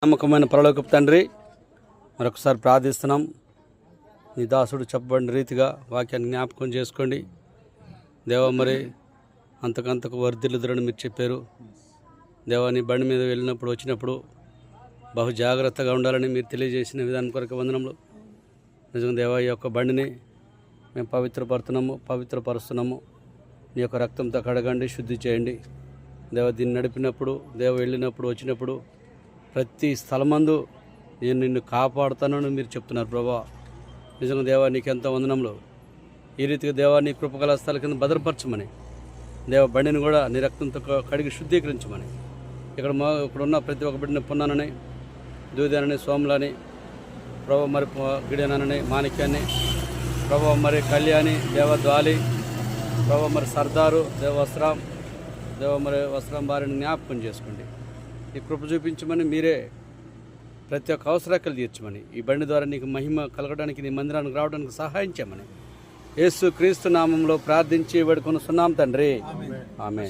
నమ్మకమైన పరలోకపు తండ్రి, మరొకసారి ప్రార్థిస్తున్నాం. నీ దాసుడు చెప్పబడిన రీతిగా వాక్యాన్ని జ్ఞాపకం చేసుకోండి దేవా. మరి అంతకంతకు వర్ధిల్లుదురని మీరు చెప్పారు దేవా. నీ బండి మీద వెళ్ళినప్పుడు వచ్చినప్పుడు బహు జాగ్రత్తగా ఉండాలని మీరు తెలియజేసిన విధానం కొరకు వందనములు. నిజంగా దేవా, ఈ యొక్క బండిని మేము పవిత్రపరుస్తున్నాము. నీ యొక్క రక్తంతో కడగండి, శుద్ధి చేయండి దేవా. దీన్ని నడిపినప్పుడు దేవ, వెళ్ళినప్పుడు వచ్చినప్పుడు ప్రతి స్థలమందు నేను నిన్ను కాపాడుతానని మీరు చెప్తున్నారు ప్రభా. నిజంగా దేవా, నీకెంతో వందనములు. ఈ రీతిగా దేవా, నీ కృపగల స్థల కింద భద్రపరచమని దేవ, బండిని కూడా నీ రక్తంతో కడిగి శుద్ధీకరించమని. ఇక్కడ ఉన్న ప్రతి ఒక్క బిడ్డని పున్నానని, దూదేనని, సోములని ప్రభా, మరి గిడేనని, మాణిక్యాన్ని ప్రభా, మరి కళ్యాణి, దేవ ద్వాలి ప్రభా, మరి సర్దారు, దేవ వస్త్రం వారిని జ్ఞాపకం చేసుకోండి. ఈ కృప చూపించమని మీరే ప్రతి ఒక్క అవసరాలు తీర్చమని, ఈ బండి ద్వారా నీకు మహిమ కలగడానికి, నీ మందిరానికి రావడానికి సహాయం చేయమని యేసు క్రీస్తు నామంలో ప్రార్థించి వేడుకొనుచున్నాం తండ్రి. ఆమేన్.